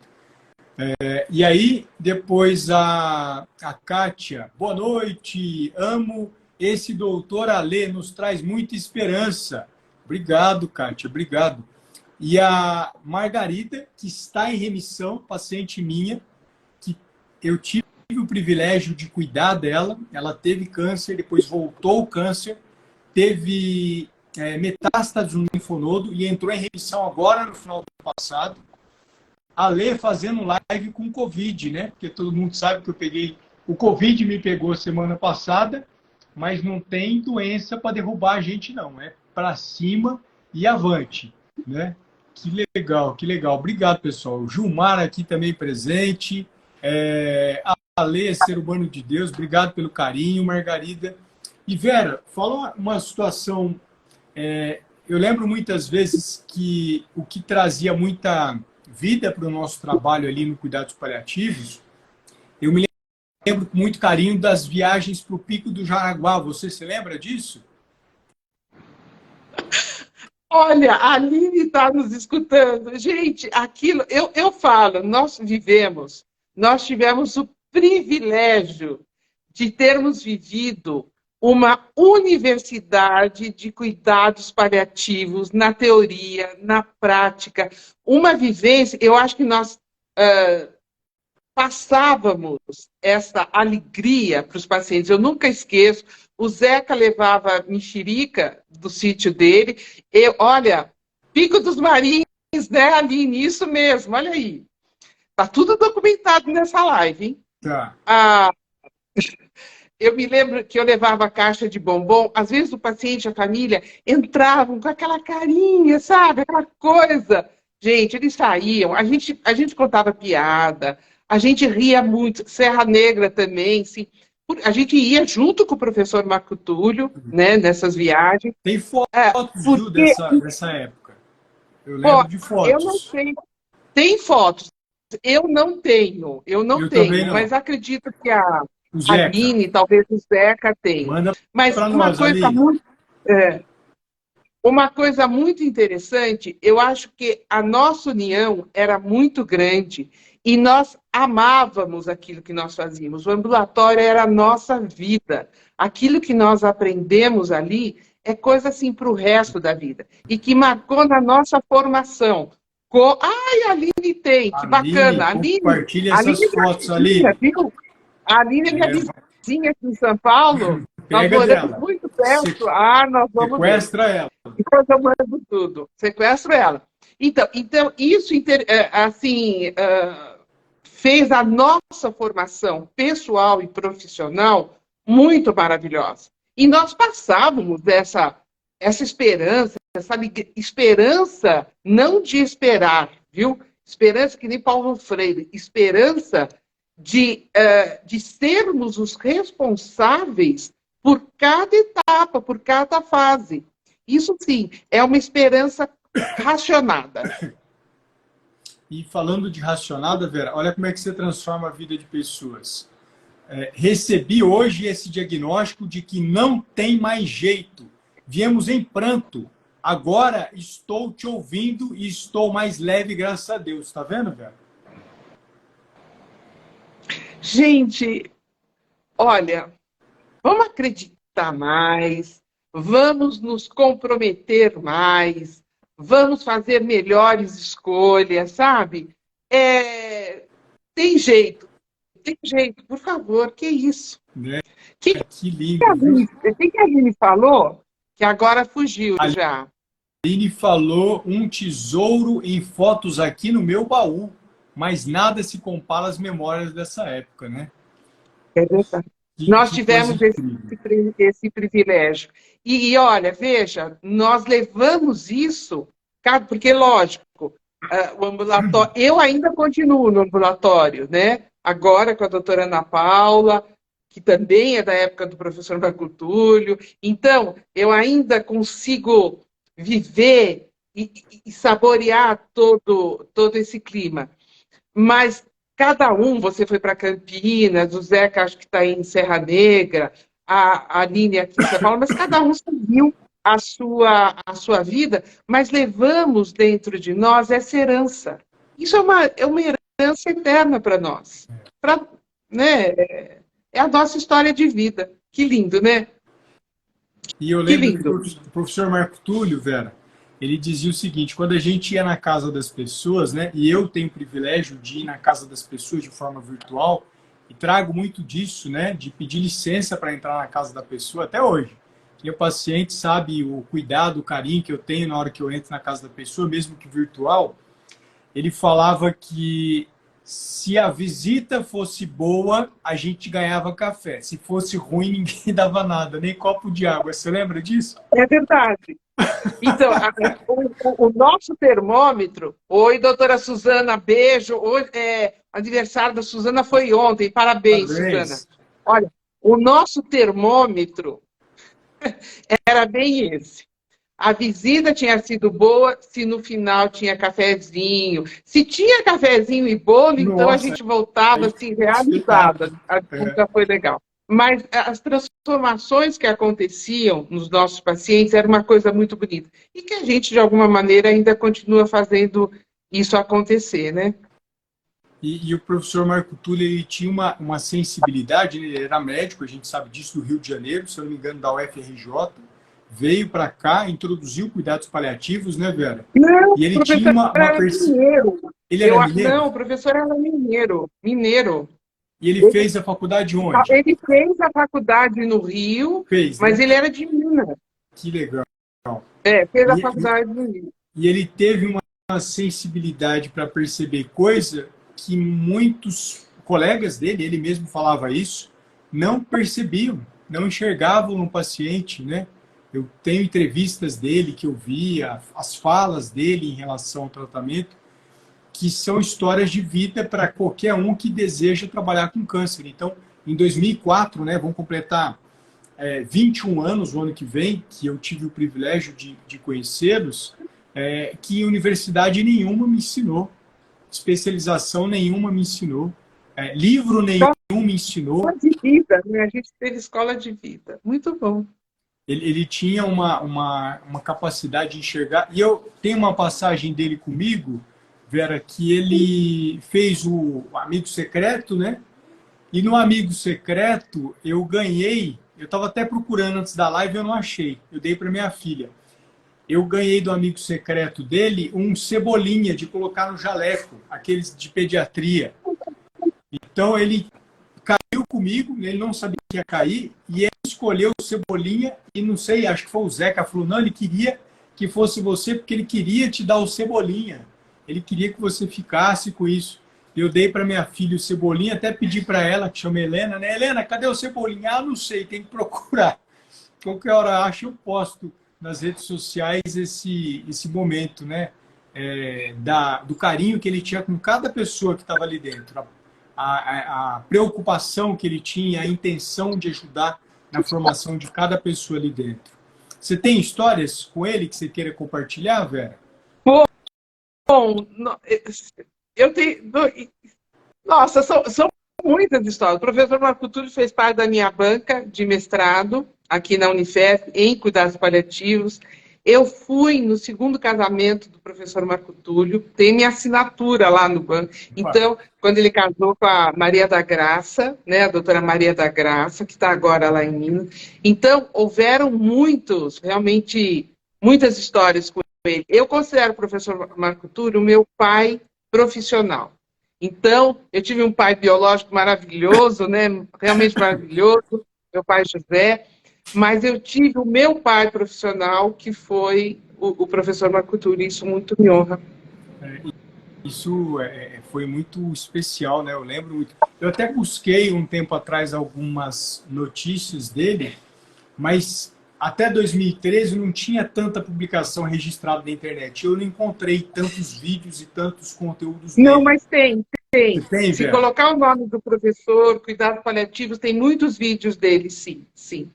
E aí, depois a Kátia, boa noite, amo esse doutor Alê, nos traz muita esperança. Obrigado, Kátia, obrigado. E a Margarida, que está em remissão, paciente minha, que eu tive o privilégio de cuidar dela, ela teve câncer, depois voltou o câncer, teve metástase no linfonodo e entrou em remissão agora no final do ano passado. A Lê fazendo live com Covid, né? Porque todo mundo sabe que eu peguei... O Covid me pegou semana passada, mas não tem doença para derrubar a gente, não. É para cima e avante, né? Que legal, que legal. Obrigado, pessoal. O Gilmar aqui também presente. A Lê, ser humano de Deus. Obrigado pelo carinho, Margarida. E Vera, fala uma situação... eu lembro muitas vezes que o que trazia muita vida para o nosso trabalho ali no Cuidados Paliativos, eu me lembro com muito carinho das viagens para o Pico do Jaraguá. Você se lembra disso? Olha, a Aline está nos escutando. Gente, aquilo, eu falo, nós tivemos o privilégio de termos vivido uma universidade de cuidados paliativos, na teoria, na prática, uma vivência. Eu acho que nós passávamos essa alegria para os pacientes. Eu nunca esqueço, o Zeca levava mexerica do sítio dele. Olha, Pico dos Marins, né, Aline? Isso mesmo, olha aí. Está tudo documentado nessa live, hein? Tá. Eu me lembro que eu levava a caixa de bombom, às vezes o paciente, a família, entravam com aquela carinha, sabe? Aquela coisa. Gente, eles saíam, a gente contava piada, a gente ria muito, Serra Negra também, sim. A gente ia junto com o professor Marco Túlio, né, nessas viagens. Tem fotos, Ju, dessa época? Eu lembro de fotos. Eu não tenho. Tem fotos. Eu não tenho, também não. Mas acredito que a Aline, talvez o Zeca tenha. Mas uma coisa muito interessante, eu acho que a nossa união era muito grande e nós amávamos aquilo que nós fazíamos. O ambulatório era a nossa vida. Aquilo que nós aprendemos ali é coisa assim para o resto da vida. E que marcou na nossa formação. Ai, a Aline tem, que bacana. Compartilha essas fotos, Aline. Viu? A Aline é minha vizinha aqui em São Paulo. Nós moramos muito perto. Nós vamos... Sequestra ela. Depois eu mando tudo. Sequestro ela. Então isso assim, fez a nossa formação pessoal e profissional muito maravilhosa. E nós passávamos essa esperança, essa esperança não de esperar, viu? Esperança que nem Paulo Freire, esperança de sermos os responsáveis por cada etapa, por cada fase. Isso sim, é uma esperança racionada. E falando de racionada, Vera, olha como é que você transforma a vida de pessoas. Recebi hoje esse diagnóstico de que não tem mais jeito. Viemos em pranto. Agora estou te ouvindo e estou mais leve, graças a Deus. Está vendo, Vera? Gente, olha, vamos acreditar mais, vamos nos comprometer mais, vamos fazer melhores escolhas, sabe? Tem jeito, por favor, que isso? Né? Que lindo. O que a Aline falou? Que agora fugiu já. A Aline falou um tesouro em fotos aqui no meu baú, mas nada se compara às memórias dessa época, né? É verdade. Nós tivemos esse privilégio. E olha, veja, nós levamos isso, porque, lógico, o ambulatório... Eu ainda continuo no ambulatório, né? Agora com a doutora Ana Paula, que também é da época do professor Marco Túlio. Então, eu ainda consigo viver e saborear todo esse clima. Mas cada um, você foi para Campinas, o Zeca acho que está em Serra Negra, a Aline aqui em São Paulo, mas cada um seguiu a sua vida, mas levamos dentro de nós essa herança. Isso é uma herança eterna para nós. Né? É a nossa história de vida. Que lindo, né? E eu lembro que o professor Marco Túlio, Vera, ele dizia o seguinte: quando a gente ia na casa das pessoas, né, e eu tenho o privilégio de ir na casa das pessoas de forma virtual, e trago muito disso, né, de pedir licença para entrar na casa da pessoa até hoje. Meu paciente sabe o cuidado, o carinho que eu tenho na hora que eu entro na casa da pessoa, mesmo que virtual. Ele falava que se a visita fosse boa, a gente ganhava café. Se fosse ruim, ninguém dava nada, nem copo de água. Você lembra disso? É verdade. Então, o nosso termômetro. Oi, doutora Suzana, beijo. Hoje, aniversário da Suzana foi ontem. Parabéns, Suzana. Parabéns. Olha, o nosso termômetro era bem esse. A visita tinha sido boa se no final tinha cafezinho. Se tinha cafezinho e bolo, então a Nossa, gente voltava assim, realizada. espetáculo. A visita foi legal. Mas as transformações que aconteciam nos nossos pacientes era uma coisa muito bonita. E que a gente, de alguma maneira, ainda continua fazendo isso acontecer, né? E o professor Marco Túlio, ele tinha uma sensibilidade, ele era médico, a gente sabe disso, do Rio de Janeiro, se eu não me engano, da UFRJ, veio para cá, introduziu cuidados paliativos, né, Vera? Não, E o ele tinha professor era mineiro. Ele era Não, mineiro? o professor era mineiro. Mineiro. E ele fez a faculdade onde? Ele fez a faculdade no Rio, Fez, mas né? ele era de Minas. Que legal. Fez a E, faculdade no Rio. e ele teve uma sensibilidade para perceber coisa que muitos colegas dele, ele mesmo falava isso, não percebiam, não enxergavam no paciente, né? Eu tenho entrevistas dele que eu via, as falas dele em relação ao tratamento, que são histórias de vida para qualquer um que deseja trabalhar com câncer. Então, em 2004, né, vamos completar 21 anos o ano que vem, que eu tive o privilégio de conhecê-los, que universidade nenhuma me ensinou, especialização nenhuma me ensinou, livro nenhum me ensinou. Escola de vida, né? A gente teve escola de vida. Muito bom. Ele tinha uma capacidade de enxergar, e eu tenho uma passagem dele comigo, Vera, que ele fez o Amigo Secreto, né? E no Amigo Secreto eu ganhei, eu estava até procurando antes da live e eu não achei, eu dei para minha filha. Eu ganhei do Amigo Secreto dele um cebolinha de colocar no jaleco, aqueles de pediatria. Então ele caiu comigo, ele não sabia que ia cair, e ele escolheu o Cebolinha, e não sei, acho que foi o Zeca, falou, não, ele queria que fosse você, porque ele queria te dar o Cebolinha. Ele queria que você ficasse com isso. Eu dei para minha filha o Cebolinha, até pedi para ela, que chama Helena, né? Helena, cadê o Cebolinha? Ah, não sei, tem que procurar. Qualquer hora acho, eu posto nas redes sociais esse momento, né? Do carinho que ele tinha com cada pessoa que estava ali dentro. A preocupação que ele tinha, a intenção de ajudar na formação de cada pessoa ali dentro. Você tem histórias com ele que você queira compartilhar, Vera? Bom, eu tenho. Nossa, são muitas histórias. O professor Marco Túlio fez parte da minha banca de mestrado aqui na Unifesp em cuidados paliativos. Eu fui no segundo casamento do professor Marco Túlio, tem minha assinatura lá no banco. Então, quando ele casou com a Maria da Graça, né, a doutora Maria da Graça, que está agora lá em Minas. Então, houveram realmente, muitas histórias com ele. Eu considero o professor Marco Túlio o meu pai profissional. Então, eu tive um pai biológico maravilhoso, né, realmente maravilhoso, meu pai José. Mas eu tive o meu pai profissional, que foi o professor Marco Túlio, isso muito me honra. Isso foi muito especial, né? Eu lembro muito. Eu até busquei um tempo atrás algumas notícias dele, mas até 2013 não tinha tanta publicação registrada na internet. Eu não encontrei tantos vídeos e tantos conteúdos Não, dele. mas tem. Você tem, Se Vera? colocar o nome do professor, cuidados paliativos, tem muitos vídeos dele, sim, sim.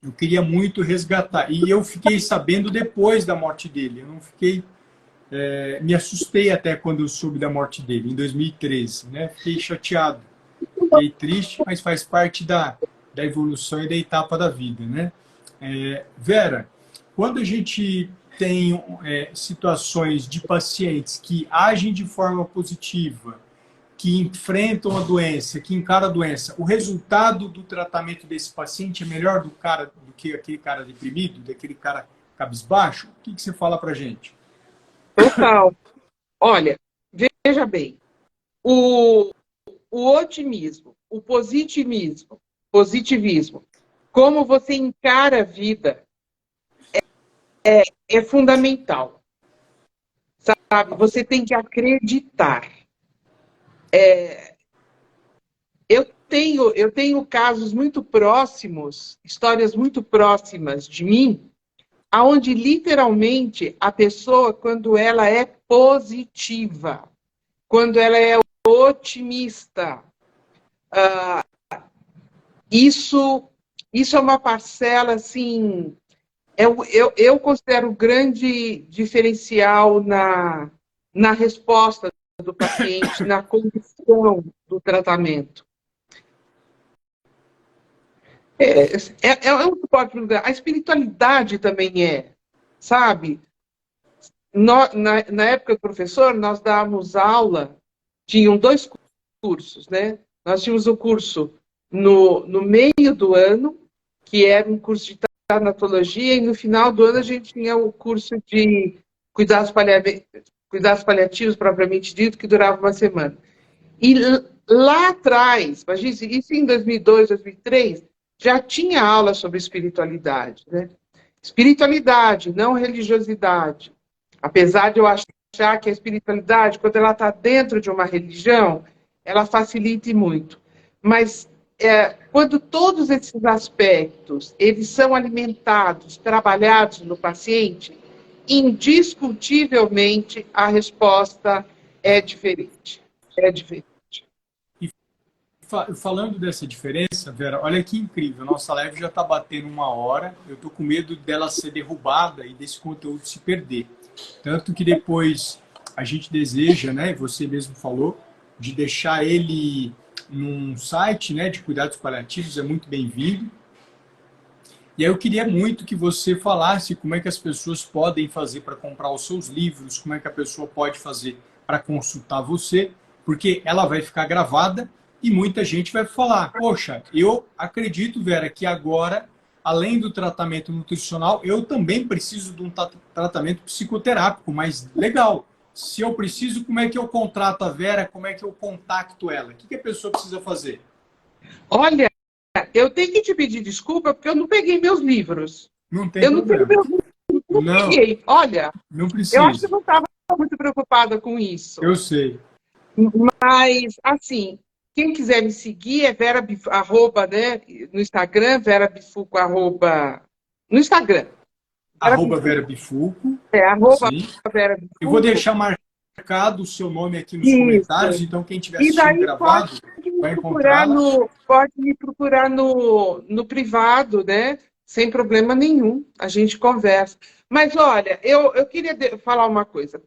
Eu queria muito resgatar. E eu fiquei sabendo depois da morte dele. Eu não fiquei. Me assustei até quando eu soube da morte dele, em 2013. Né? Fiquei chateado. Fiquei triste, mas faz parte da evolução e da etapa da vida. Né? Vera, quando a gente tem situações de pacientes que agem de forma positiva, que enfrentam a doença, que encaram a doença, o resultado do tratamento desse paciente é melhor do que aquele cara deprimido, daquele cara cabisbaixo? O que você fala pra gente? Total. Olha, veja bem, o otimismo, o positivismo, como você encara a vida, é fundamental, sabe? Você tem que acreditar. Eu tenho casos muito próximos, histórias muito próximas de mim, aonde literalmente a pessoa, quando ela é positiva, quando ela é otimista, isso, isso é uma parcela, assim, eu considero um grande diferencial na resposta do paciente, na condição do tratamento. Um suporte lugar. A espiritualidade também sabe? Na época do professor, nós dávamos aula, tinham 2 cursos, né? Nós tínhamos o curso no meio do ano, que era um curso de tanatologia, e no final do ano a gente tinha o curso de cuidados paliativos, propriamente dito, que durava uma semana. E lá atrás, imagina, isso em 2002, 2003, já tinha aula sobre espiritualidade, né? Espiritualidade, não religiosidade. Apesar de eu achar que a espiritualidade, quando ela está dentro de uma religião, ela facilita muito. Mas quando todos esses aspectos eles são alimentados, trabalhados no paciente, indiscutivelmente a resposta é diferente. É diferente. Falando dessa diferença, Vera, olha que incrível. Nossa live já está batendo 1 hora. Eu estou com medo dela ser derrubada e desse conteúdo se perder. Tanto que depois a gente deseja, né, você mesmo falou, de deixar ele num site, né, de cuidados paliativos, é muito bem-vindo. E aí eu queria muito que você falasse como é que as pessoas podem fazer para comprar os seus livros, como é que a pessoa pode fazer para consultar você, porque ela vai ficar gravada e muita gente vai falar, poxa, eu acredito, Vera, que agora, além do tratamento nutricional, eu também preciso de um tratamento psicoterápico, mas legal. Se eu preciso, como é que eu contrato a Vera? Como é que eu contacto ela? O que a pessoa precisa fazer? Olha, eu tenho que te pedir desculpa porque eu não peguei meus livros. Não tem problema. Não peguei. Olha, não precisa. Eu acho que eu não estava muito preocupada com isso. Eu sei. Mas, assim, quem quiser me seguir é Vera Bifuco, arroba, né, no Instagram, Vera Bifuco, arroba, no Instagram. Vera Bifuco. Arroba Vera Bifuco. Eu vou deixar marcado o seu nome aqui nos comentários, então quem estiver assistindo gravado vai encontrar. Pode me procurar no privado, né? Sem problema nenhum, a gente conversa. Mas, olha, eu queria falar uma coisa.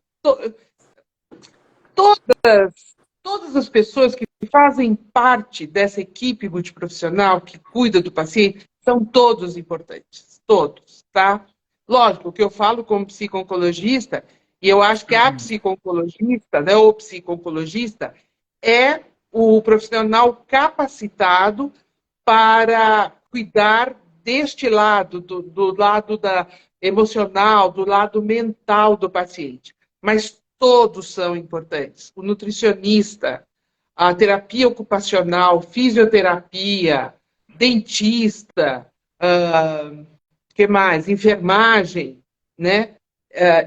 Todas as pessoas que fazem parte dessa equipe multiprofissional que cuida do paciente são todos importantes, todos, tá? Lógico, o que eu falo como psico-oncologista, e eu acho que a psico-oncologista, né, ou psico-oncologista, é o profissional capacitado para cuidar deste lado, do lado emocional, do lado mental do paciente. Mas todos são importantes. O nutricionista, a terapia ocupacional, fisioterapia, dentista, que mais? Enfermagem, né?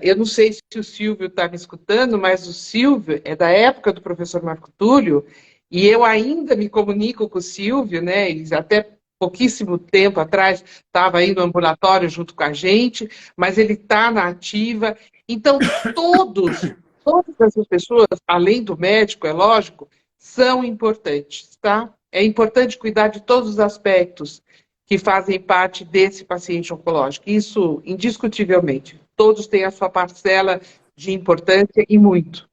Eu não sei se o Silvio está me escutando, mas o Silvio é da época do professor Marco Túlio, e eu ainda me comunico com o Silvio, né? Ele até pouquíssimo tempo atrás estava aí no ambulatório junto com a gente, mas ele está na ativa. Então, todas essas pessoas, além do médico, é lógico, são importantes, tá? É importante cuidar de todos os aspectos que fazem parte desse paciente oncológico. Isso, indiscutivelmente. Todos têm a sua parcela de importância e muito.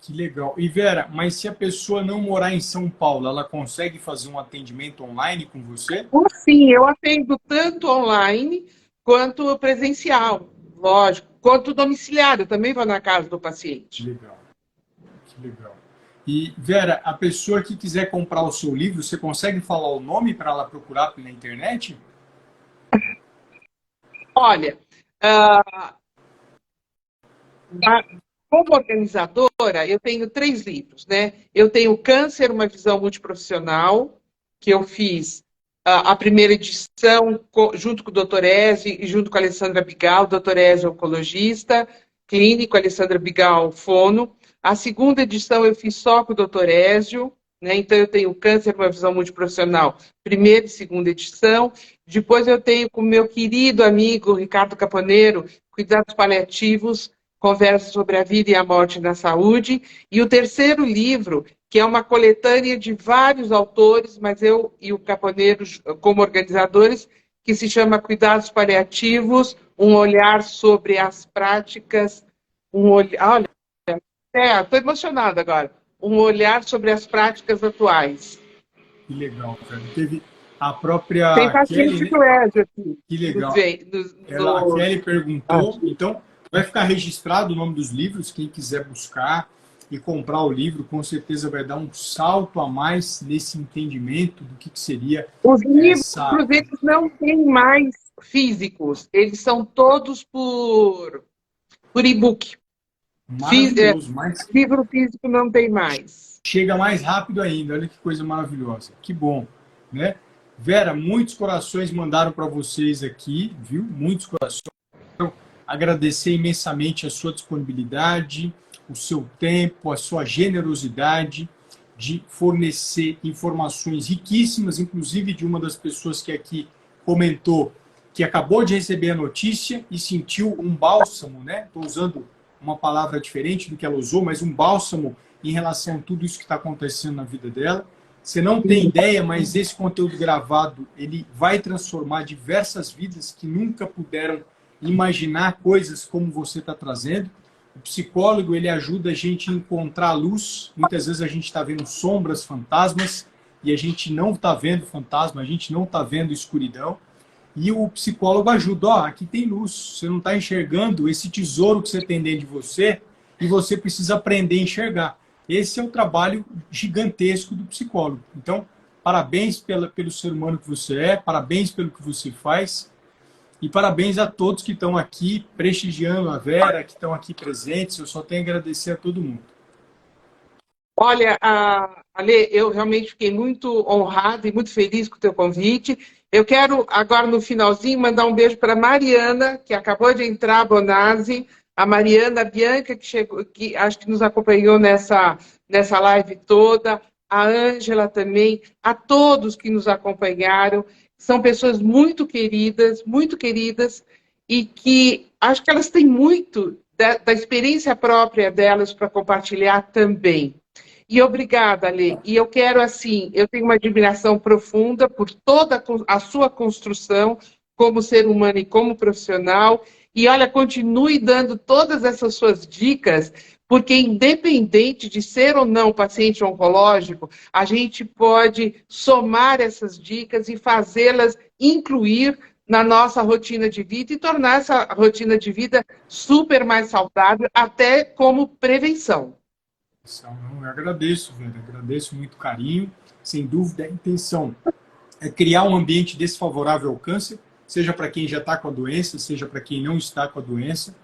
Que legal. E Vera, mas se a pessoa não morar em São Paulo, ela consegue fazer um atendimento online com você? Sim, eu atendo tanto online quanto presencial, lógico, quanto domiciliário. Eu também vou na casa do paciente. Que legal. Que legal. E, Vera, a pessoa que quiser comprar o seu livro, você consegue falar o nome para ela procurar na internet? Olha, como organizadora, eu tenho 3 livros, né? Eu tenho Câncer, uma visão multiprofissional, que eu fiz a primeira edição, junto com o Dr. Ezio e junto com a Alessandra Bigal. O Dr. Ezio é oncologista clínico, a Alessandra Bigal, fono. A segunda edição eu fiz só com o Dr. Ezio, né? Então eu tenho Câncer, uma visão multiprofissional, primeira e segunda edição. Depois eu tenho com o meu querido amigo Ricardo Caponeiro, Cuidados Paliativos, conversa sobre a vida e a morte na saúde. E o terceiro livro, que é uma coletânea de vários autores, mas eu e o Caponeiro como organizadores, que se chama Cuidados Paliativos, um olhar sobre as práticas, olha, estou emocionada agora, um olhar sobre as práticas atuais. Que legal, cara. Teve a própria Tem paciente Kelly, do Ezio aqui. que legal. A Do... Kelly perguntou, então vai ficar registrado o nome dos livros, quem quiser buscar e comprar o livro, com certeza vai dar um salto a mais nesse entendimento do que seria Os livros, essa... eles não têm mais físicos, eles são todos por e-book. Maravilhoso, mas livro físico não tem mais. chega mais rápido ainda, olha que coisa maravilhosa, que bom, né? Vera, muitos corações mandaram para vocês aqui, viu? Muitos corações. Então, agradecer imensamente a sua disponibilidade, o seu tempo, a sua generosidade de fornecer informações riquíssimas, inclusive de uma das pessoas que aqui comentou que acabou de receber a notícia e sentiu um bálsamo, né? Estou usando uma palavra diferente do que ela usou, mas um bálsamo em relação a tudo isso que está acontecendo na vida dela. Você não tem ideia, mas esse conteúdo gravado, ele vai transformar diversas vidas que nunca puderam imaginar coisas como você está trazendo. O psicólogo, ele ajuda a gente a encontrar a luz. Muitas vezes a gente está vendo sombras, fantasmas, e a gente não está vendo fantasma, a gente não está vendo escuridão. E o psicólogo ajuda, ó, aqui tem luz, você não está enxergando esse tesouro que você tem dentro de você e você precisa aprender a enxergar. Esse é o trabalho gigantesco do psicólogo. Então, parabéns pelo ser humano que você é, parabéns pelo que você faz e parabéns a todos que estão aqui prestigiando a Vera, que estão aqui presentes. Eu só tenho a agradecer a todo mundo. Olha, Ale, eu realmente fiquei muito honrada e muito feliz com o teu convite. Eu quero, agora no finalzinho, mandar um beijo para a Mariana, que acabou de entrar, Bonazzi, a Mariana, a Bianca, que chegou, que acho que nos acompanhou nessa live toda, a Ângela também, a todos que nos acompanharam. São pessoas muito queridas, e que acho que elas têm muito da experiência própria delas para compartilhar também. E obrigada, Ale. E eu quero, assim, eu tenho uma admiração profunda por toda a sua construção como ser humano e como profissional. E, olha, continue dando todas essas suas dicas, porque independente de ser ou não paciente oncológico, a gente pode somar essas dicas e fazê-las incluir na nossa rotina de vida e tornar essa rotina de vida super mais saudável, até como prevenção. Eu agradeço, velho. Agradeço muito o carinho. Sem dúvida, a intenção é criar um ambiente desfavorável ao câncer, seja para quem já está com a doença, seja para quem não está com a doença.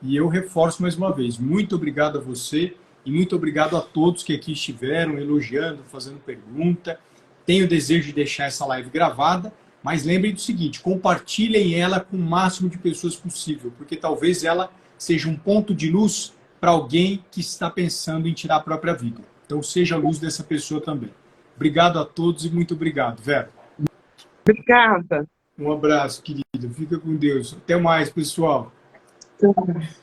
E eu reforço mais uma vez, muito obrigado a você e muito obrigado a todos que aqui estiveram elogiando, fazendo pergunta. Tenho o desejo de deixar essa live gravada, mas lembrem do seguinte, compartilhem ela com o máximo de pessoas possível, porque talvez ela seja um ponto de luz para alguém que está pensando em tirar a própria vida. Então, seja a luz dessa pessoa também. Obrigado a todos e muito obrigado, Vera. Obrigada. Um abraço, querido. Fica com Deus. Até mais, pessoal. Até mais.